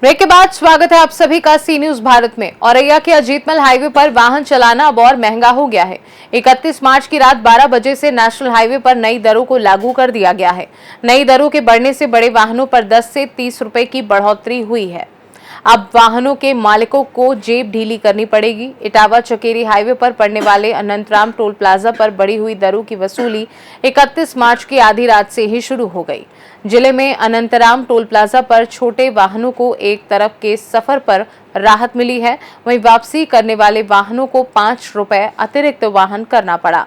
Break के बाद स्वागत है आप सभी का सी न्यूज भारत में। औरैया के अजीतमल हाईवे पर वाहन चलाना अब और महंगा हो गया है। 31 मार्च की रात 12 बजे से नेशनल हाईवे पर नई दरों को लागू कर दिया गया है। नई दरों के बढ़ने से बड़े वाहनों पर 10 से 30 रुपए की बढ़ोतरी हुई है। अब वाहनों के मालिकों को जेब ढीली करनी पड़ेगी। इटावा चकेरी हाईवे पर पड़ने वाले अनंतराम टोल प्लाजा पर बढ़ी हुई दरों की वसूली 31 मार्च की आधी रात से ही शुरू हो गई। जिले में अनंतराम टोल प्लाजा पर छोटे वाहनों को एक तरफ के सफर पर राहत मिली है, वहीं वापसी करने वाले वाहनों को 5 रुपए अतिरिक्त वाहन करना पड़ा।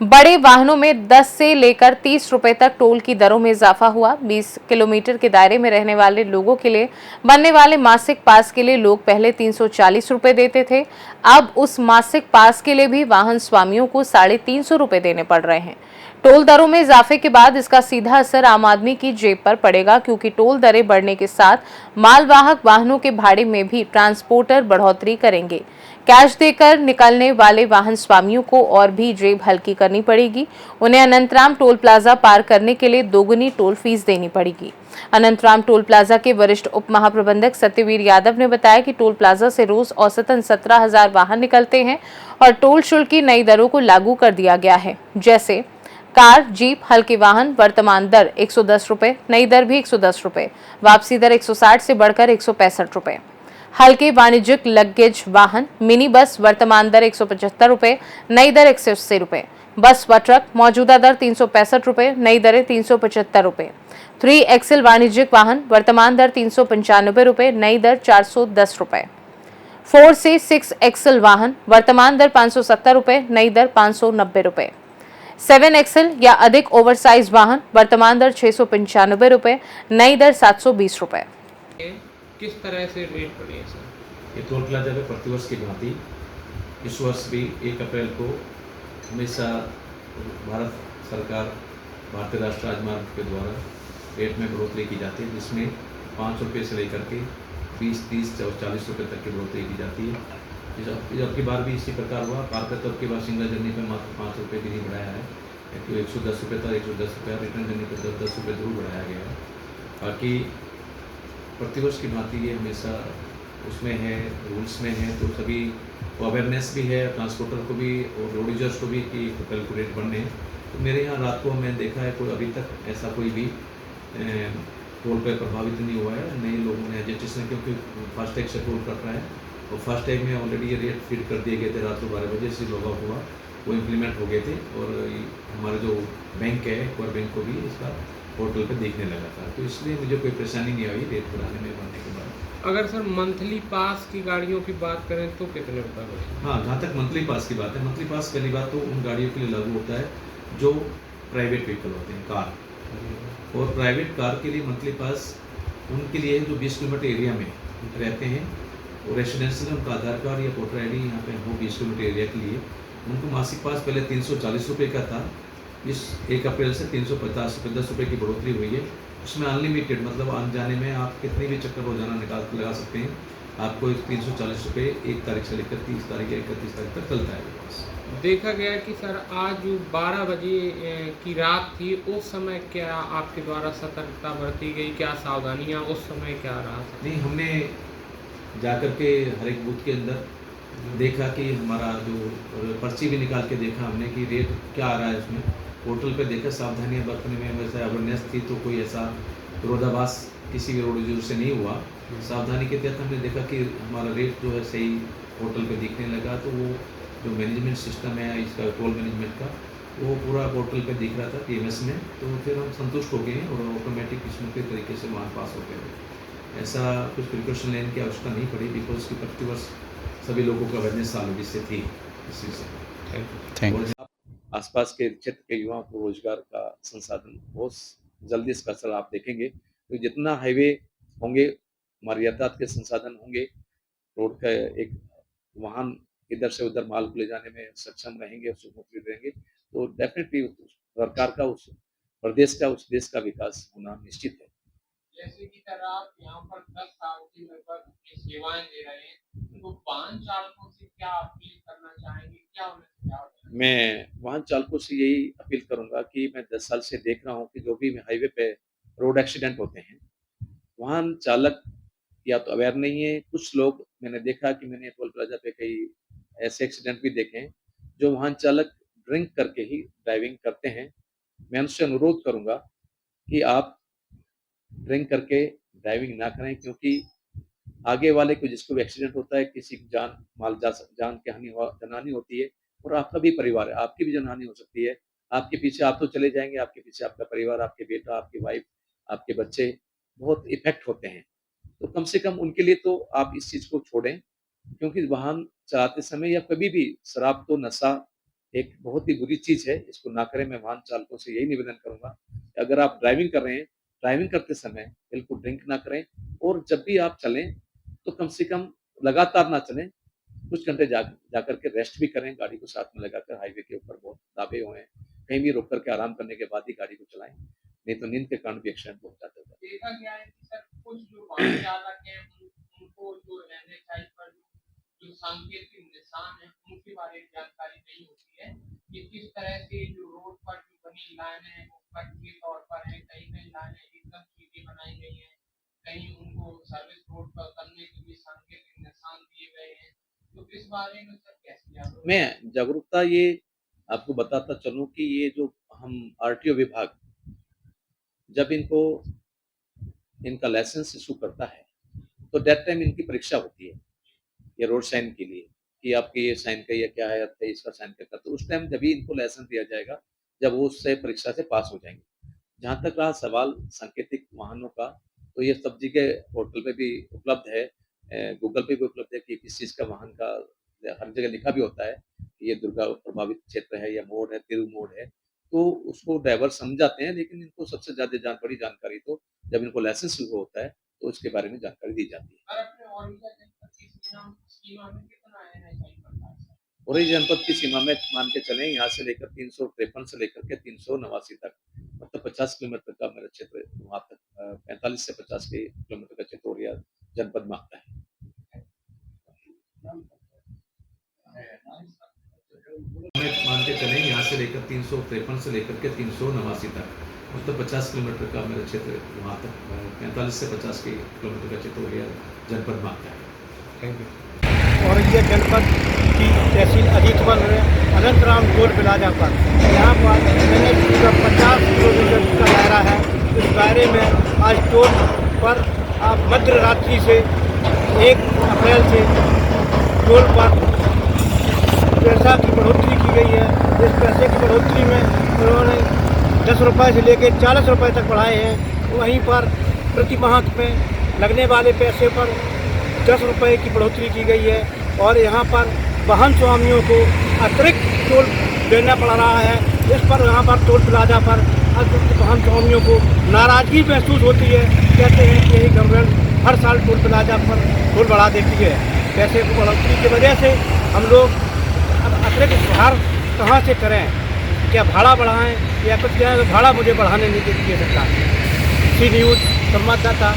बड़े वाहनों में 10 से लेकर 30 रुपए तक टोल की दरों में इजाफा हुआ। 20 किलोमीटर के दायरे में रहने वाले लोगों के लिए बनने वाले मासिक पास के लिए लोग पहले 340 रुपए देते थे। अब उस मासिक पास के लिए भी वाहन स्वामियों को 350 रुपए देने पड़ रहे हैं। टोल दरों में इजाफे के बाद इसका सीधा असर आम आदमी की जेब पर पड़ेगा, क्योंकि टोल दरें बढ़ने के साथ मालवाहक वाहनों के भाड़े में भी ट्रांसपोर्टर बढ़ोतरी करेंगे। कैश देकर निकलने वाले वाहन स्वामियों को और भी जेब हल्की करनी पड़ेगी। उन्हें अनंतराम टोल प्लाजा पार करने के लिए दोगुनी टोल फीस देनी पड़ेगी। अनंतराम टोल प्लाजा के वरिष्ठ उप महाप्रबंधक सत्यवीर यादव ने बताया कि टोल प्लाजा से रोज औसतन 17,000 वाहन निकलते हैं और टोल शुल्क की नई दरों को लागू कर दिया गया है। जैसे कार, जीप, हल्के वाहन वर्तमान दर 110 रुपए, नई दर भी 110 रुपए, वापसी दर 160 से बढ़कर 165 रुपए। हल्के वाणिज्यिक लगेज वाहन, मिनी बस वर्तमान दर 175 रुपए, नई दर 180 रुपए। बस व ट्रक मौजूदा दर 365 रुपए, नई दरें 375 रुपए। 3 एक्सल वाणिज्यिक वाहन वर्तमान दर 395 रुपए, नई दर 410 रुपए। 4 से 6 एक्सल वाहन वर्तमान दर 570 रुपए, नई दर 590 रुपए। 7 एक्सल या अधिक ओवरसाइज वाहन वर्तमान दर 695 रुपए, नई दर 720 रुपए। किस तरह से रेट बढ़ी है सर? ये टोल प्लाजा पे प्रतिवर्ष की भांति इस वर्ष भी 1 अप्रैल को हमेशा भारत सरकार भारतीय राष्ट्रीय राजमार्ग के द्वारा रेट में बढ़ोतरी की जाती है, जिसमें 5 रुपये से लेकर के 20, 30 और 40 रुपये तक की बढ़ोतरी की जाती है। अब की बार भी इसी प्रकार हुआ। कार का तब की बार सिंगल जर्नी पर मात्र 5 रुपये भी नहीं बढ़ाया है, तो 110 रुपये था, 110 रुपये। रिटर्न जर्नी पर 10 रुपये जरूर बढ़ाया गया है। बाकी प्रतिवर्ष की भांति ये हमेशा उसमें है, रूल्स में है, तो सभी अवेयरनेस भी है ट्रांसपोर्टर को भी और रोड यूजर्स को भी कि कैलकुलेट बढ़ने हैं। तो मेरे यहाँ रात को मैंने देखा है, कोई अभी तक ऐसा कोई भी टोल पे प्रभावित नहीं हुआ है। नए लोगों ने रजिस्ट्रेशन, क्योंकि फास्टैग से टोल कट रहा है और फास्टैग में ऑलरेडी ये रेट फिट कर दिए गए थे। रात को 12 बजे से लॉग आउट हुआ, वो इम्प्लीमेंट हो गए थे और हमारा जो बैंक है कोर बैंक को भी इसका पोर्टल पे देखने लगा था, तो इसलिए मुझे कोई परेशानी नहीं आई रेट बढ़ाने में बढ़ने के बाद। अगर सर मंथली पास की गाड़ियों की बात करें तो कितने रुपये बढ़े? हाँ, जहाँ तक मंथली पास की बात है, मंथली पास पहली बात तो उन गाड़ियों के लिए लागू होता है जो प्राइवेट व्हीकल होते हैं, कार। और प्राइवेट कार के लिए मंथली पास उनके लिए जो 20 किलोमीटर एरिया में रहते हैं और रेसिडेंशियल उनका आधार कार्ड या वोटर ID यहाँ पे हो 20 किलोमीटर एरिया के लिए, उनको मासिक पास पहले 340 रुपये का था। इस 1 अप्रैल से 350 रुपये, 10 रुपये की बढ़ोतरी हुई है। उसमें अनलिमिटेड, मतलब आने जाने में आप कितनी भी चक्कर रोजाना निकाल लगा सकते हैं। आपको 340 रुपये 1 तारीख से लेकर 30 तारीख या 31 तारीख तक चलता है बस। देखा गया कि सर आज जो 12 बजे की रात थी, उस समय क्या आपके द्वारा सतर्कता बरती गई? क्या सावधानियां उस समय क्या रहा? नहीं, हमने जाकर के हर एक बूथ के अंदर देखा कि हमारा जो पर्ची भी निकाल के देखा हमने कि रेट क्या आ रहा है। उसमें पोर्टल पे देखा, सावधानियां बरतने में वैसे अवेयरनेस थी, तो कोई ऐसा विरोधाभास किसी भी रोड यूजर से नहीं हुआ। सावधानी के तहत हमने देखा कि हमारा रेट जो है सही पोर्टल पे दिखने लगा, तो वो जो मैनेजमेंट सिस्टम है इसका टोल मैनेजमेंट का, वो पूरा पोर्टल पे दिख रहा था PMS में। तो फिर हम संतुष्ट हो गए और ऑटोमेटिक स्मूथली तरीके से वहाँ पास हो गए। ऐसा कुछ प्रिकॉशन लेने की आवश्यकता नहीं पड़ी, बिकॉज की प्रतिवर्ष सभी लोगों को अवेयरनेस सालों से थी इस चीज़ से। Thank you. और आसपास के क्षेत्र के युवाओं को रोजगार का संसाधन बहुत जल्दी इसका असर आप देखेंगे। तो जितना हाईवे होंगे, हमारे यातायात के संसाधन होंगे, रोड का एक वाहन इधर से उधर माल को ले जाने में सक्षम रहेंगे, सुगम रहेंगे, तो डेफिनेटली सरकार का, उस प्रदेश का, उस देश का विकास होना निश्चित है। जैसे कि सर आप यहाँ पर 10 साल की लगभग अपनी सेवाएं दे रहे हैं, तो वाहन चालकों से क्या अपील करना चाहेंगे? क्या उन्हें सुझाव देना? मैं वाहन चालकों से यही अपील करूंगा कि मैं 10 साल से देख रहा हूं कि जो भी हाईवे पे रोड एक्सीडेंट होते हैं, वाहन चालक या तो अवेयर नहीं है। कुछ लोग मैंने देखा कि मैंने टोल प्लाजा पे कई ऐसे एक्सीडेंट भी देखे हैं, जो वाहन चालक ड्रिंक करके ही ड्राइविंग करते हैं। मैं उनसे अनुरोध करूँगा कि आप ड्रिंक करके ड्राइविंग ना करें, क्योंकि आगे वाले को जिसको भी एक्सीडेंट होता है, किसी की जान की जनहानि होती है और आपका भी परिवार है, आपकी भी जनहानि हो सकती है। आपके पीछे आप तो चले जाएँगे, आपके पीछे आपका परिवार, आपके बेटा, आपकी वाइफ़, आपके बच्चे बहुत इफ़ेक्ट होते हैं। तो कम से कम उनके लिए तो आप इस चीज़ को छोड़ें, क्योंकि वाहन चलाते समय या कभी भी शराब तो नशा एक बहुत ही बुरी चीज़ है, इसको ना करें। मैं वाहन चालकों से यही निवेदन करूँगा, अगर आप ड्राइविंग कर रहे हैं, ड्राइविंग करते समय बिल्कुल ड्रिंक ना करें और जब भी आप चलें, तो कम से कम लगातार ना चलें, कुछ घंटे जाकर के रेस्ट भी करें, गाड़ी को साथ में लगाकर। हाईवे के ऊपर बहुत दबे हुए हैं, कहीं भी रुक कर के आराम करने के बाद ही गाड़ी को चलाएँ, नहीं तो नींद के कारण भी एक्सीडेंट बहुत ज़्यादा होता है। देखा गया है कि सर कुछ जो वाहन चालक हैं उनको जो एनएचआई पर जो सांकेतिक निशान है उनके बारे में जानकारी नहीं होती है कि किस तरह से जो रोड पर जो बनी लाइन है वो कट के तौर पर है, कहीं लाइनें एकदम सीधी बनाई गई है, कहीं उनको सर्विस रोड पर करने के लिए सांकेतिक निशान दिए गए हैं। तो इस बारे में सर कैसे जागरूक मैं जागरूकता ये आपको बताता चलूँ कि ये जो हम आरटीओ विभाग जब इनका लाइसेंस इश्यू करता है, तो दैट टाइम इनकी परीक्षा होती है, ये रोड साइन के लिए, कि आपके ये साइन का ये क्या है, 23 का साइन का, तो उस टाइम जब ही इनको लाइसेंस दिया जाएगा, जब वो उससे परीक्षा से पास हो जाएँगे। जहाँ तक रहा सवाल सांकेतिक वाहनों का, तो ये सब जगह पोर्टल पे भी उपलब्ध है, गूगल पे भी उपलब्ध है कि किस चीज़ का वाहन का हर जगह लिखा भी होता है, कि ये दुर्गा प्रभावित क्षेत्र है या मोड़ है, तिरु मोड़ है, तो उसको ड्राइवर समझ जाते हैं, लेकिन इनको सबसे ज़्यादा बड़ी जानकारी तो जब इनको लाइसेंस शुरू होता है, तो उसके बारे में जानकारी दी जाती है। और अपने ओडिशा जनपद की सीमा में कितना एनएचआई पड़ता है सर? औरई जनपद की सीमा में मान के चलें, यहाँ से लेकर 353 से लेकर के 389 तक, मतलब 50 किलोमीटर का मेरा क्षेत्र वहाँ तक 45 से 50 के किलोमीटर का क्षेत्र औरैया जनपद में आता है। मान के चलें, यहाँ से लेकर 353 से लेकर के 389 तक, मतलब 50 किलोमीटर का मेरा क्षेत्र वहाँ तक 45 से 50 के किलोमीटर का क्षेत्र औरैया जनपद में आता है। Thank you. औरैया जनपद की तहसील अजीतपुर में अनंतराम टोल प्लाजा पर यहाँ पर NH का 50 किलोमीटर का दायरा है। इस दायरे में आज टोल पर मध्य रात्रि से 1 अप्रैल से टोल पर पैसा की बढ़ोतरी की गई है। इस पैसे की बढ़ोतरी में उन्होंने 10 रुपये से लेकर 40 रुपये तक बढ़ाए हैं। वहीं पर प्रति माह में लगने वाले पैसे पर 10 रुपये की बढ़ोतरी की गई है और यहाँ पर वाहन स्वामियों को अतिरिक्त टोल देना पड़ रहा है। इस पर यहाँ पर टोल प्लाजा पर अतिरिक्त वाहन स्वामियों को नाराज़गी महसूस होती है। कहते हैं कि यही गवर्नमेंट हर साल टोल प्लाजा पर टोल बढ़ा देती है। पैसे की बढ़ोतरी की वजह से हम लोग अब अतिरिक्त सुधार कहाँ से करें, क्या भाड़ा बढ़ाएं या कुछ क्या है, तो भाड़ा मुझे बढ़ाने नहीं देती है सरकार। सी न्यूज़ संवाददाता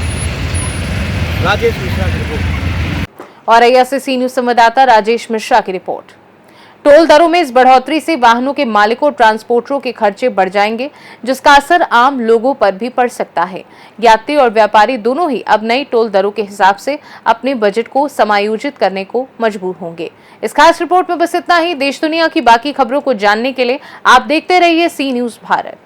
राजेश मिश्रा की रिपोर्ट। औरैया से सी न्यूज संवाददाता राजेश मिश्रा की रिपोर्ट। टोल दरों में इस बढ़ोतरी से वाहनों के मालिकों और ट्रांसपोर्टरों के खर्चे बढ़ जाएंगे, जिसका असर आम लोगों पर भी पड़ सकता है। यात्री और व्यापारी दोनों ही अब नई टोल दरों के हिसाब से अपने बजट को समायोजित करने को मजबूर होंगे। इस खास रिपोर्ट में बस इतना ही। देश दुनिया की बाकी खबरों को जानने के लिए आप देखते रहिए सी न्यूज भारत।